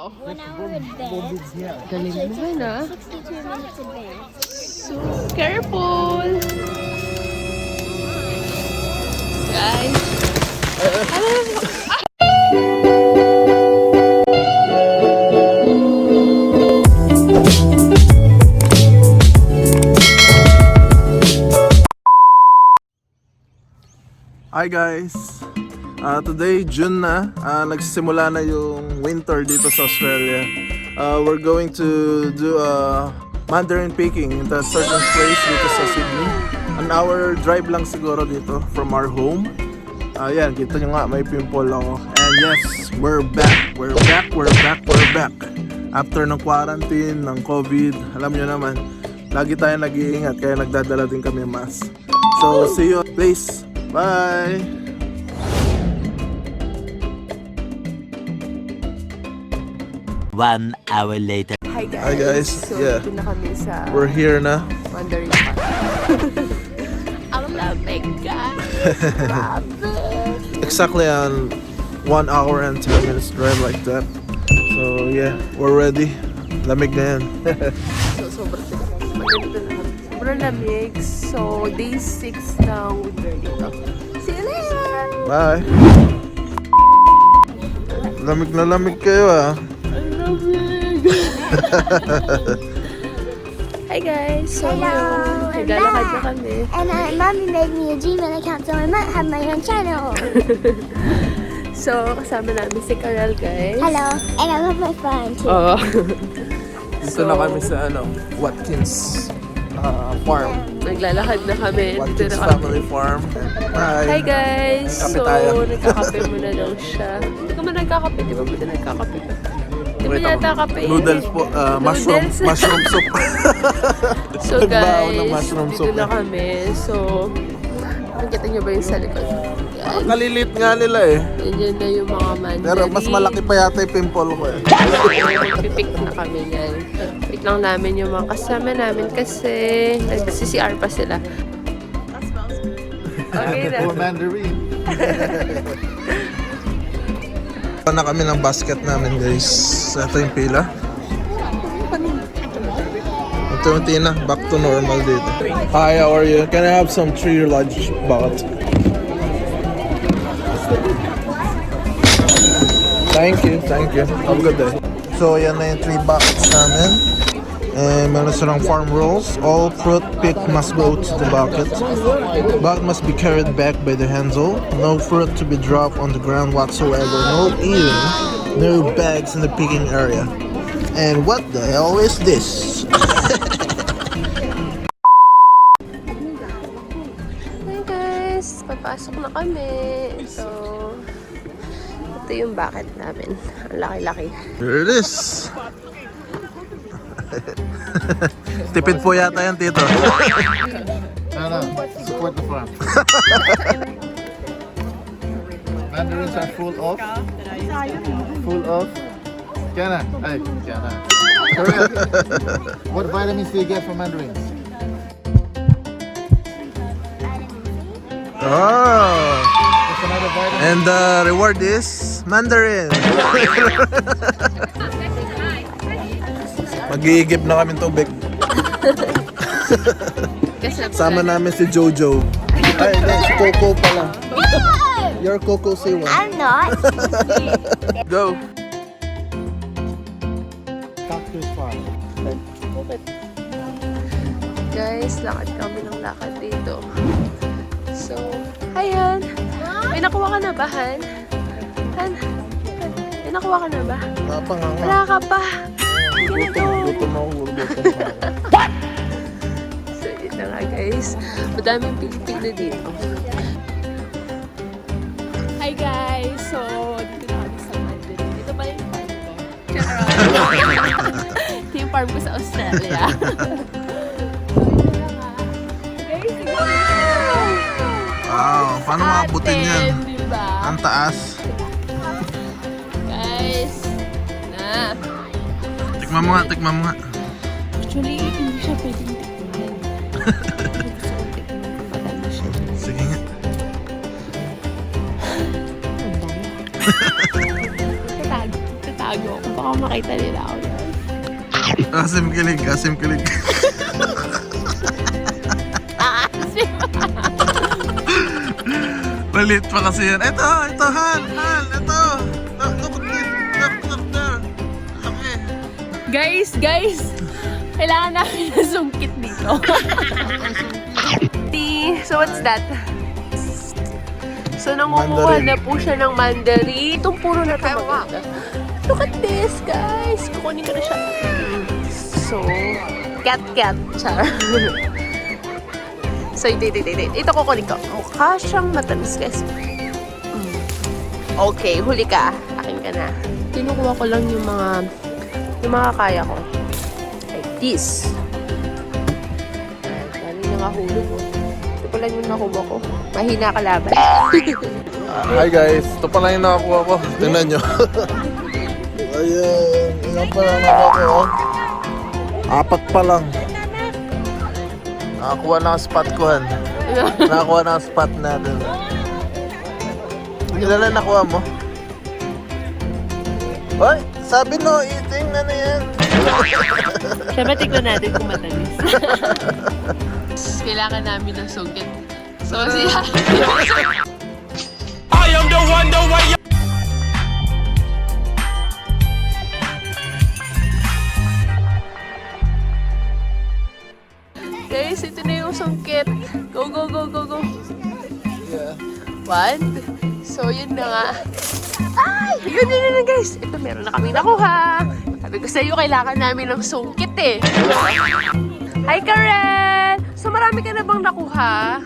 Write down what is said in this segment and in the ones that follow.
1 hour advance. Galing naman ah. 62 minutes advance. So careful! Guys! Hi guys! Today, June na. Nagsisimula na yung winter dito sa Australia. We're going to do a Mandarin picking in a certain place dito sa Sydney. An hour drive lang siguro dito from our home. Ayan, kita nyo nga, may pimple ako. And yes, we're back! We're back! We're back! We're back! After ng quarantine, ng COVID, alam nyo naman, lagi tayo nag-iingat kaya nagdadala din kami mask. So, see you please! Bye! 1 hour later. Hi guys! Hi guys. So, Yeah. dito na kami sa We're here na. Mandarin Farm. Ang lamig guys! Grabe! Exactly on 1 hour and 10 minutes drive like that. So yeah, we're ready. Lamig na yan. So, sobrang maganda na kami. Sobrang lamig. So, day 6 ng winter dito. See you later! Bye! Lamig na lamig kayo ah. Ang lamig! Hi guys! So, Hello, I'm naglalakad na back. kami. And Mommy made me a Gmail account, so I might have my own channel. So, kasama namin si Carol guys. Hello, and I love my phone too. Oo. Dito na kami sa Watkins Farm. Naglalakad na kami. Dito Watkins na kami. Family Farm. Hi! Hi guys! Kape So, tayo. nagkakape muna daw siya. Hindi ka man nagkakape, di ba ba din nagkakape ka? Di ba Wait yata ako. kape? Noodles po. Mushroom soup. So Nagbaon ng guys, mushroom dito soup. na kami. So, nakikita nyo ba yung sa likod? Yan. Kalilit nga nila eh. Yan na yung mga Mandarin. Pero mas malaki pa yata yung pimple ko eh. Pipik na kami yan. Pick lang namin yung mga kasama namin kasi nag-CCR pa sila. Okay na. Mandarin. Na kami ng basket namin guys. Ito yung pila. Unti-unti na. Back to normal dito. Hi, how are you? Can I have some 3 large bucket? Thank you. Have a good day. So, yan na yung 3 buckets namin. And meron silang farm rolls. All fruit picked must go to the bucket. Bucket must be carried back by the handle. No fruit to be dropped on the ground whatsoever. No eating. No bags in the picking area. And what the hell is this? Hi guys! Papasok na kami. So, ito yung bucket namin. Ang laki-laki. Here it is. Tipid po yata yan, Tito. No, support the farm. Mandarins are full of. Kiana, hey, Kiana. Correct. What vitamins do you get from mandarins? Oh. What's another vitamin? And the reward is Mandarin. Mag-iigib na kami tubig. Sama namin si Jojo. Ay, hindi, si Coco pala. You're Coco Siwa. I'm not. Go. Cactus farm. Guys, lakad kami ng lakad dito. So, hi Han! May nakuha ka na ba, Han? Han? May nakuha ka na ba? Napanganga. Wala ka pa! Gutom ako. So, yun na nga guys. Madaming Pilipino dito. Hi guys! So, dito na kami sa Mandarin. Dito pala yung farm ko. Charot! Ito yung farm ko sa Australia. Wow, paano makabutin yan? Diba? Ang taas. Guys! Na! Tikman mo nga. Actually, hindi siya pwedeng tikman. Gusto ko tikman kung maganda siya. Sige nga. Tatag. itago ko. Baka makita nila ako yan. Asim kilig, asim kilig. Malit pa kasi yan. Ito, Han, ito. Look there. Okay. Guys! Kailangan namin ng sungkit dito. So what's that? So nangunguha Mandarin. na po siya ng mandarin. Itong puro na ito maganda. Look at this, guys! Kukunin ko na siya. So, cat. Char. So, ito kukunin ko. Mukha siyang matamis, guys. Okay, huli ka. Akin ka na. Kinukuha ko lang yung mga kaya ko. Like this. Dami nakahulog ko. Ito pala yung nakuha ko. Mahina kalaban. Hi guys, ito pa lang yung nakakuha ko. Tingnan nyo. Ayun, yan pa lang nakakuha ko. 4 pa lang. Nakakuha na ang spot ko, Han. Nakakuha na ang spot natin. Ilan na nakuha mo? Hoy, sabi no, eating na yan. Siyempre, tignan natin kung matamis. Kailangan namin ng sungkit. So, siya. I am the one, the way. Guys, ito na yung sungkit. Go. Yeah. 1. So, yun na nga. Ay! Yun na guys. Ito, meron na kami nakuha. Sabi ko sa'yo, kailangan namin ng sungkit eh. Hi, Karen! So, marami ka na bang nakuha?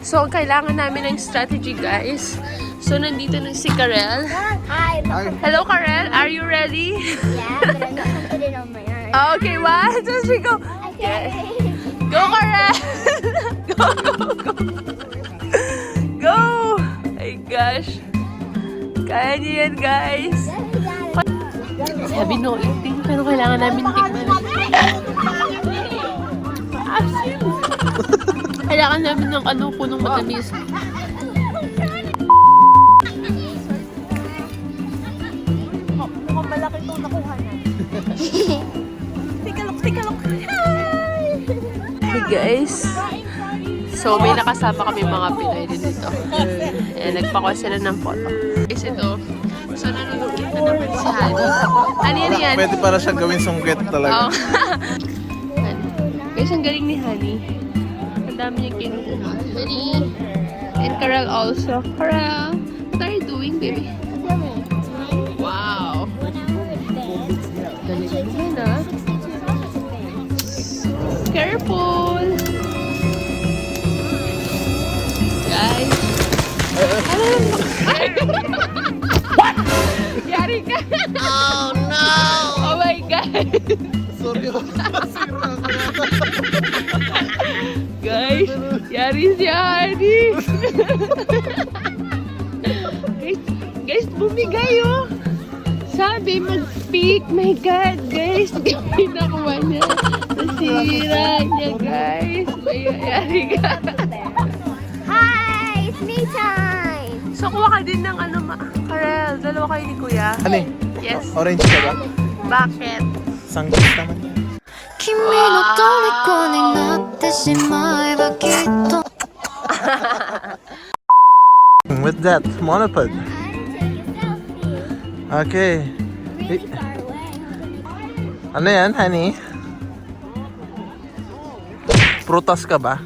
So, kailangan namin ng strategy, guys. So, nandito na si Karel. Hi. Hello, Karel. Are you ready? Yeah, but I'm not gonna put it on my arm. Okay, 1, 2, 3, go! Okay. Go, Karel! Go! Go! My gosh. Kaya niyo yan, guys. Sabi no eating, pero kailangan namin tikman. Kailangan namin ng punong matamis. Mukhang malaki itong nakuha na. Tikalok. Hey guys. So may nakasama kami mga Pinoy din dito. Nagpakuha sila ng photo. Guys, ito. So nanonood na naman si Honey. Ano yan? Pwede para siya gawin sungkit talaga. Oh. Guys, ang galing ni Honey. Ang dami niyang kinukuha. Honey. And Karel also. Karel, what are you doing, baby? Wow. Galing mo na. Careful. Guys. What? Yari ka. Oh no. Oh my God. Sorry. Guys, yari si Honey. Guys, bumigay oh. Sabi mag-speak. My God, guys. Pinakuha niya. Nasira niya, guys. Yari ka. Hi, it's me time. So, kuha ka din ng Karel. Dalawa kayo ni Kuya. Ano? Yes. Orange ka ba? Bakit? Sanggit naman yan. 君の虜になってしまえばきっと With that monopod. Okay. Ano yan, honey? Prutas ka ba?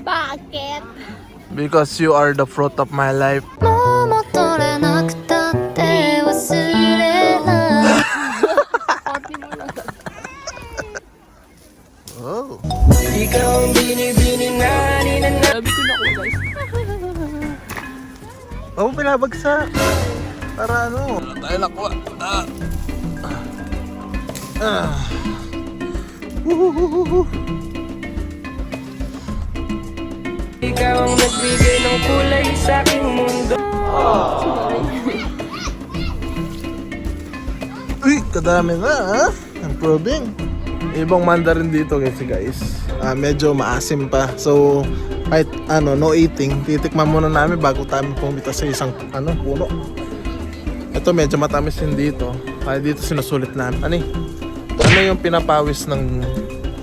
Bakit? Because you are the fruit of my life. もう戻れなくたって忘れない Oh. Sabi ko na ko, guys. Oh, pinabagsak. Para ano? Wala tayo nakuha. Ikaw ang nagbigay ng kulay sa aking mundo. Uy, kadami na ha? Improving. Ibang Mandarin dito guys. Medyo maasim pa. So, kahit no eating, titikman muna namin bago tayo pumunta sa isang puno. Ito medyo matamis din dito. Kaya dito sinusulit namin. Ano yung pinapawis ng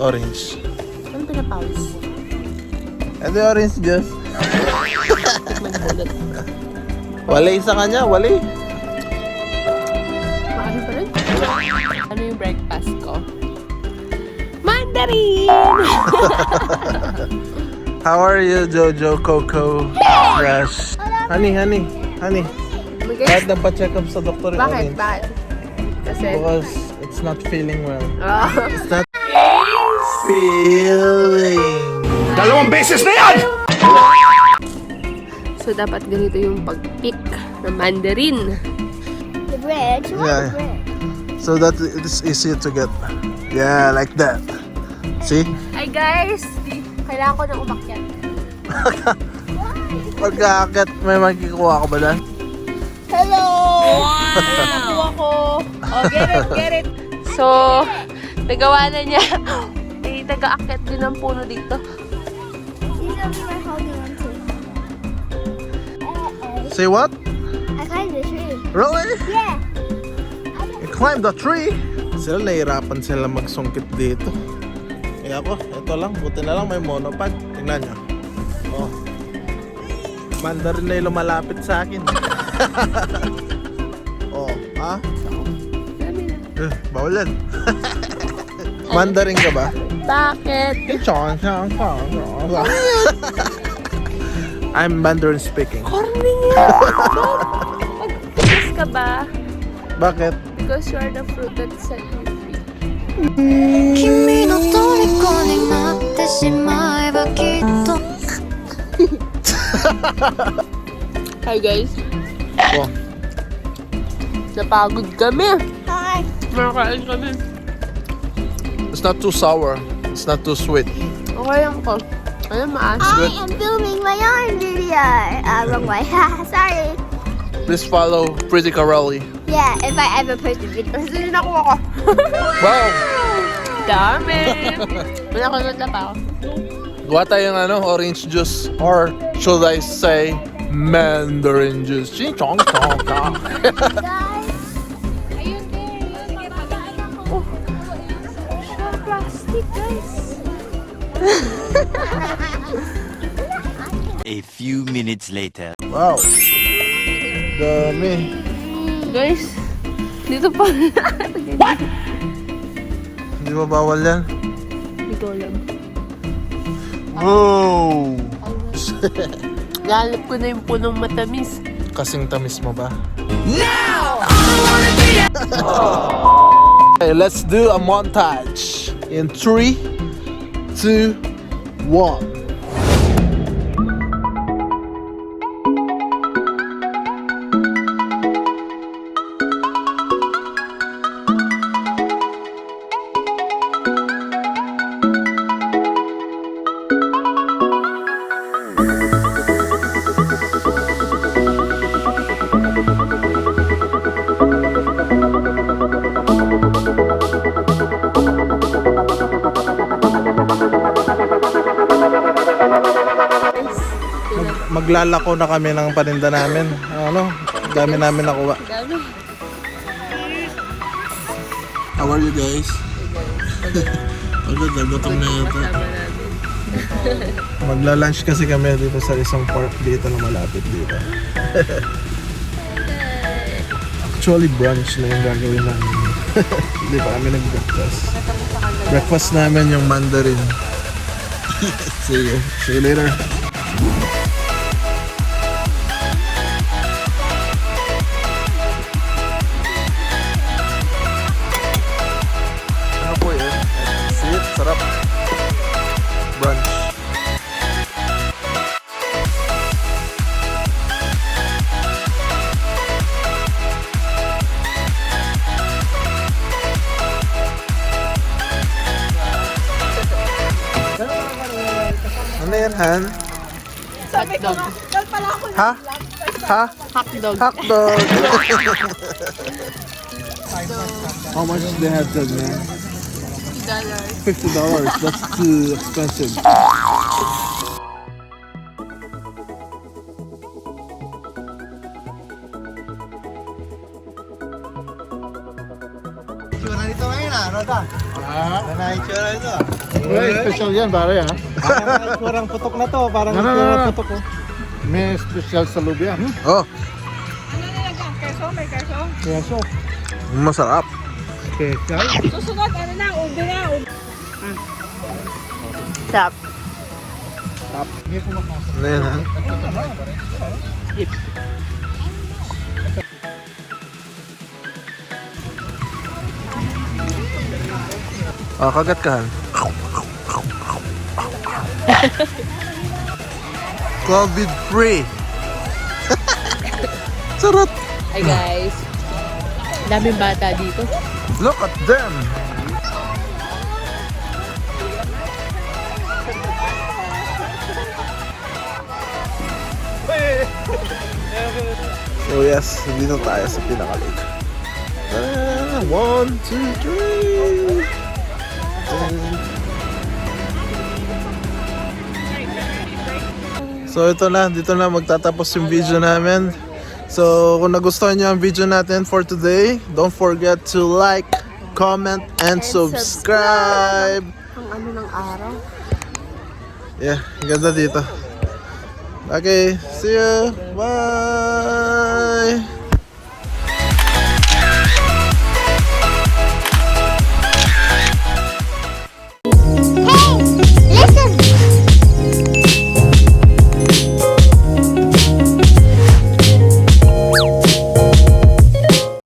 orange? Anong pinapawis? Ito yung orange juice. Wali sa kanya, wali. Maaari pa rin. Ano yung breakfast ko? Mandarin! How are you, Jojo, Coco, Fresh? Honey. Kahit nagpa-check up sa doktor yung Bakit? orange. Bakit? Kasi... Because it's not feeling well. Oh. It's not feeling. Dalawang beses na yan! So, dapat ganito yung pag-pick ng mandarin. The bread. You want Yeah. the bread? So that it's easy to get. Yeah, like that. See? Hi guys! Kailangan ko nang umakyat. Pagkakit, may magkikuha ka ba dyan? Hello! Nakuha ko. Oh, get it. So, nagawa na niya. May nag-aakyat din ng puno dito. These are my holding on to. Say what? I climbed the tree. Really? Yeah. You climbed the tree? Sila nahirapan sila magsungkit dito. Eh ako, ito lang. Buti na lang may monopod. Tingnan nyo. Oh. Mandarin na yung lumalapit sa akin. Oh, ha? Bawal yan. Mandarin ka ba? Bakit? I'm Mandarin speaking. Corny nga! Mag-focus ka ba? Bakit? Because you are the fruit that set me free. 君の虜になってしまえばきっと Hi guys. Oh. Napagod kami. Hi. Makakain kami. It's not too sour. It's not too sweet. Okay lang ko. Ano maas? I am filming my yarn video. Wrong way. Sorry. Please follow Pretty Carelli. Yeah, if I ever post a video. Kasi nakuha ko. Wow! Dami! Nakunod na pa ako. Gawa tayong orange juice. Or should I say Mandarin juice? Ching chong chong chong. Guys. Plastic guys. A few minutes later. Wow! Dami. Guys, dito pa. Hindi ba bawal yan? Hindi ko alam. Wow! Nahalap ko na yung punong matamis. Kasing tamis mo ba? Okay, let's do a montage. In 3, 2, 1. Maglalako na kami ng paninda namin. Dami namin nakuha. Dami. How are you guys? Pagod, nagutom na yata. Kasama namin. Magla-lunch kasi kami dito sa isang park dito na malapit dito. Actually, brunch na yung gagawin namin. Hindi pa kami nag-breakfast. Breakfast namin yung Mandarin. See you later. Ano po yun? See it? Sarap. Brunch. Ano yan, Han? Hotdog. Ha? Ha? Hotdog. Hotdog! How much do they have dog, man? $50. That's too expensive. Itsura nito ngayon Roda. Ano itsura nito? Special yan, pare ha? Parang itsurang putok na to, parang itsurang putok ko. May special sa loob yan. Oh, Ano nilagyan? Keso? May keso? Keso. masarap. Special. Susunod, ano na? Ube na. Stop. Ano yan, ha? Ah, kagat ka, Han. COVID-free. Sarap. Hi guys. Daming bata dito. Look at them. So yes, dito tayo sa pinakalig. 1, 2, 3. So ito na, dito na magtatapos yung video namin. So kung nagustuhan nyo ang video natin for today, don't forget to like, comment, and subscribe. Ang ano ng araw. Yeah, ganda dito. Okay, see you. Bye.